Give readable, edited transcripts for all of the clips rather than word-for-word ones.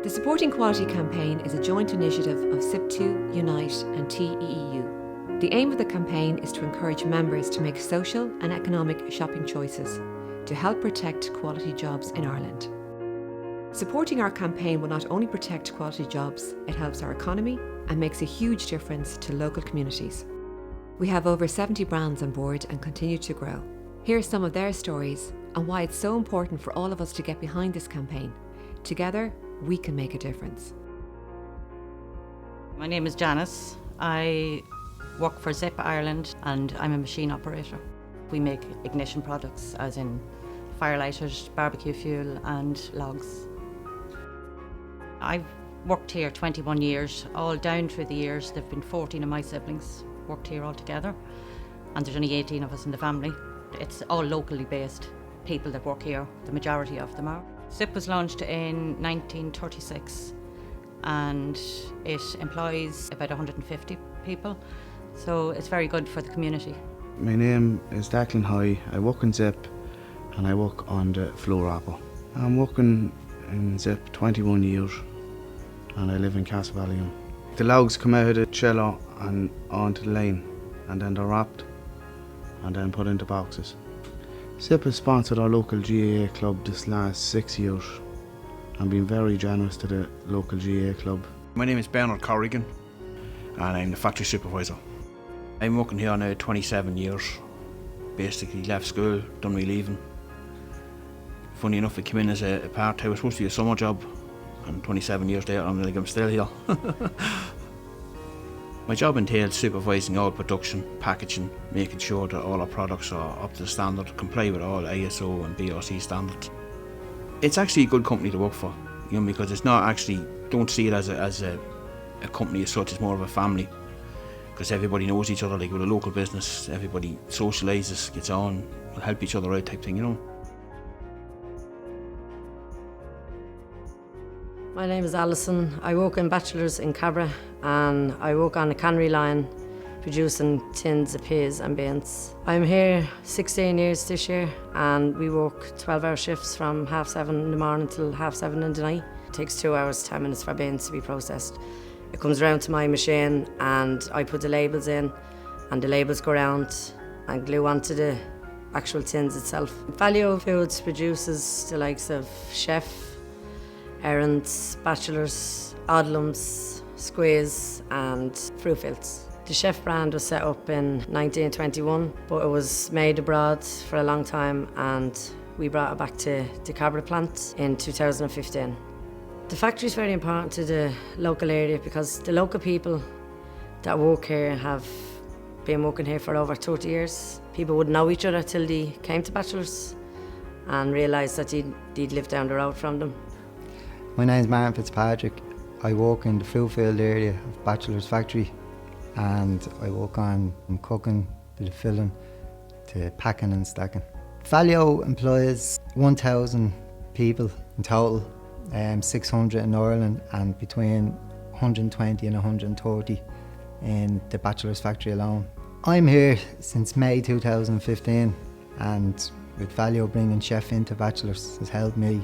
The Supporting Quality campaign is a joint initiative of SIP2, Unite and TEEU. The aim of the campaign is to encourage members to make social and economic shopping choices to help protect quality jobs in Ireland. Supporting our campaign will not only protect quality jobs, it helps our economy and makes a huge difference to local communities. We have over 70 brands on board and continue to grow. Here are some of their stories and why it's so important for all of us to get behind this campaign. Together, we can make a difference. My name is Janice. I work for Zip Ireland and I'm a machine operator. We make ignition products, as in firelighters, barbecue fuel and logs. I've worked here 21 years, all down through the years. There've been 14 of my siblings worked here all together, and there's only 18 of us in the family. It's all locally based people that work here, the majority of them are. Zip was launched in 1936 and it employs about 150 people, so it's very good for the community. My name is Declan Hoy. I work in Zip and I work on the floor opera. I'm working in Zip 21 years and I live in Castlevalley. The logs come out of the cello and onto the lane, and then they're wrapped and then put into boxes. Zip has sponsored our local GAA club this last 6 years and been very generous to the local GAA club. My name is Bernard Corrigan and I'm the factory supervisor. I'm working here now 27 years. Basically left school, done my leaving. Funny enough, it came in as a part-time. It was supposed to be a summer job, and 27 years later I'm still here. My job entails supervising all production, packaging, making sure that all our products are up to the standard, comply with all ISO and BRC standards. It's actually a good company to work for, because it's not actually, don't see it as a company as such. It's more of a family, because everybody knows each other. Like with a local business, everybody socialises, gets on, will help each other out type thing, My name is Alison. I work in Bachelors in Cabra and I work on a cannery line producing tins of peas and beans. I'm here 16 years this year and we work 12-hour shifts from 7:30 in the morning till 7:30 in the night. It takes 2 hours, 10 minutes for beans to be processed. It comes around to my machine and I put the labels in and the labels go around and glue onto the actual tins itself. Valio Foods produces the likes of Chef, Errands, Bachelors, Odlums, Squeeze and Fruitfields. The Chef brand was set up in 1921, but it was made abroad for a long time and we brought it back to the Cabra plant in 2015. The factory is very important to the local area because the local people that work here have been working here for over 30 years. People wouldn't know each other till they came to Bachelors and realised that they'd live down the road from them. My name is Martin Fitzpatrick. I work in the Fruitfield area of Bachelor's Factory and I work on from cooking to the filling to packing and stacking. Valio employs 1,000 people in total, 600 in Ireland and between 120 and 130 in the Bachelor's Factory alone. I'm here since May 2015 and with Valio bringing Chef into Bachelor's has helped me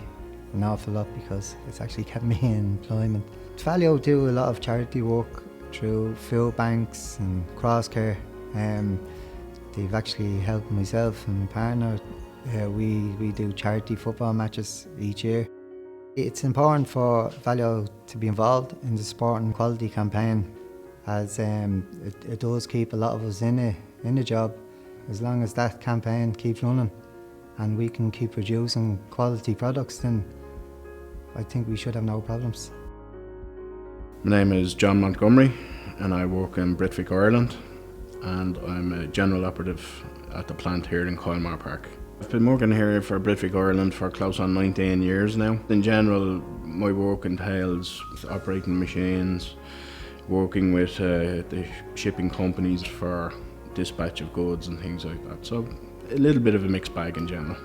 an awful lot because it's actually kept me in employment. Valio do a lot of charity work through food banks and Crosscare. They've actually helped myself and my partner. We do charity football matches each year. It's important for Valio to be involved in the Supporting Quality campaign as it does keep a lot of us in a job. As long as that campaign keeps running and we can keep producing quality products, then I think we should have no problems. My name is John Montgomery and I work in Britvic, Ireland, and I'm a general operative at the plant here in Coilmore Park. I've been working here for Britvic, Ireland for close on 19 years now. In general, my work entails operating machines, working with the shipping companies for dispatch of goods and things like that. So a little bit of a mixed bag in general.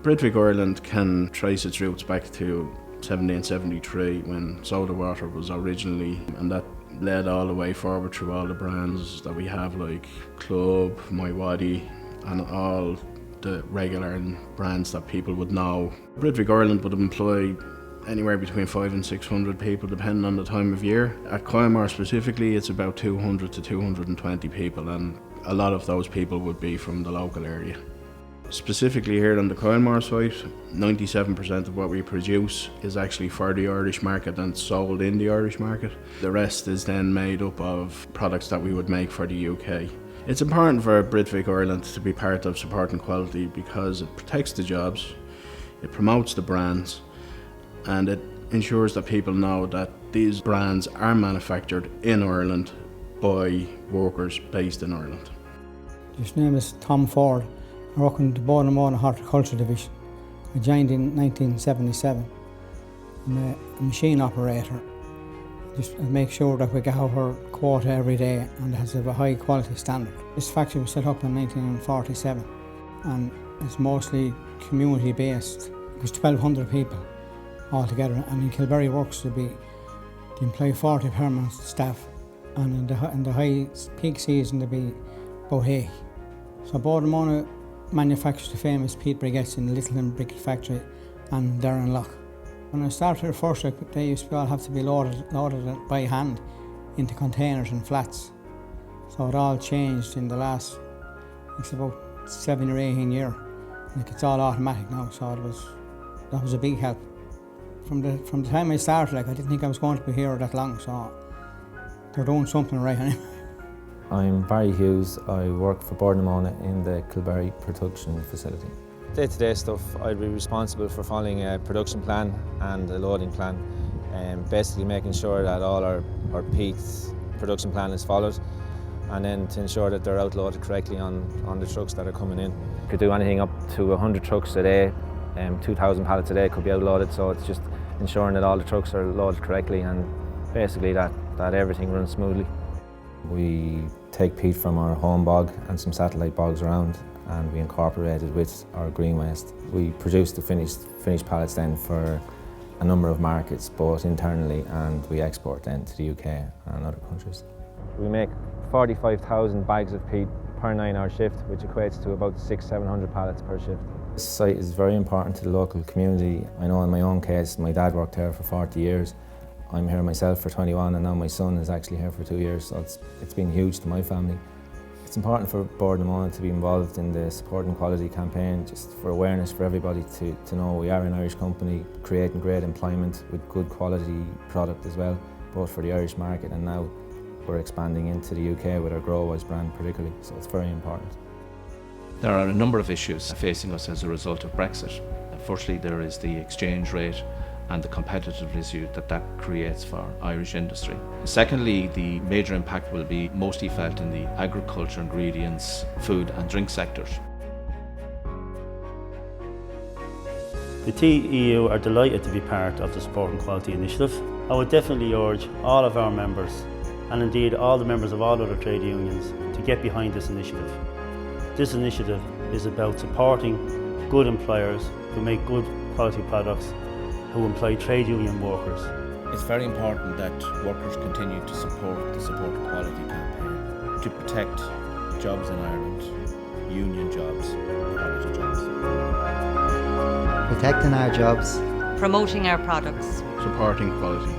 Britvic, Ireland can trace its roots back to 1773 when soda water was originally, and that led all the way forward through all the brands that we have like Club, Maiwadi and all the regular brands that people would know. Britvic, Ireland would employ anywhere between 500 and 600 people depending on the time of year. At Coilmore specifically, it's about 200 to 220 people, and a lot of those people would be from the local area. Specifically here on the Coilmore site, 97% of what we produce is actually for the Irish market and sold in the Irish market. The rest is then made up of products that we would make for the UK. It's important for Britvic Ireland to be part of supporting quality because it protects the jobs, it promotes the brands, and it ensures that people know that these brands are manufactured in Ireland by workers based in Ireland. His name is Tom Ford. I work in the Bodenmona Horticulture Division. I joined in 1977. I'm a machine operator. Just make sure that we get our quota every day and it has a high quality standard. This factory was set up in 1947 and it's mostly community based. It was 1,200 people altogether, and in Kilberry Works they employ 40 permanent staff, and in the high peak season there'd be about 8. So Bodenmona manufactures the famous peat briquettes in the Littleton Brick Factory and Derrenloch. When I started at first, they used to all have to be loaded by hand into containers and flats. So it all changed in the last, it's about 7 or 18 years. Like it's all automatic now, so that was a big help. From the time I started, I didn't think I was going to be here that long, so they're doing something right anyway. I'm Barry Hughes. I work for Bodenmona in the Kilberry production facility. Day-to-day stuff, I'd be responsible for following a production plan and a loading plan, and basically making sure that all our peats production plan is followed, and then to ensure that they're outloaded correctly on the trucks that are coming in. Could do anything up to 100 trucks a day, 2,000 pallets a day could be outloaded, so it's just ensuring that all the trucks are loaded correctly and basically that everything runs smoothly. We take peat from our home bog and some satellite bogs around, and we incorporate it with our green waste. We produce the finished pallets then for a number of markets, both internally, and we export then to the UK and other countries. We make 45,000 bags of peat per 9-hour shift, which equates to about 600-700 pallets per shift. This site is very important to the local community. I know in my own case, my dad worked there for 40 years. I'm here myself for 21, and now my son is actually here for 2 years, so it's been huge to my family. It's important for Bodenmona to be involved in the Supporting Quality campaign, just for awareness for everybody to know we are an Irish company creating great employment with good quality product as well, both for the Irish market, and now we're expanding into the UK with our Growwise brand particularly, so it's very important. There are a number of issues facing us as a result of Brexit. Firstly, there is the exchange rate and the competitive issue that creates for Irish industry. Secondly, the major impact will be mostly felt in the agriculture, ingredients, food and drink sectors. The TEU are delighted to be part of the Supporting Quality initiative. I would definitely urge all of our members, and indeed all the members of all other trade unions, to get behind this initiative. This initiative is about supporting good employers who make good quality products, who employ trade union workers. It's very important that workers continue to support the Supporting Quality campaign to protect jobs in Ireland, union jobs, quality jobs. Protecting our jobs. Promoting our products. Supporting quality.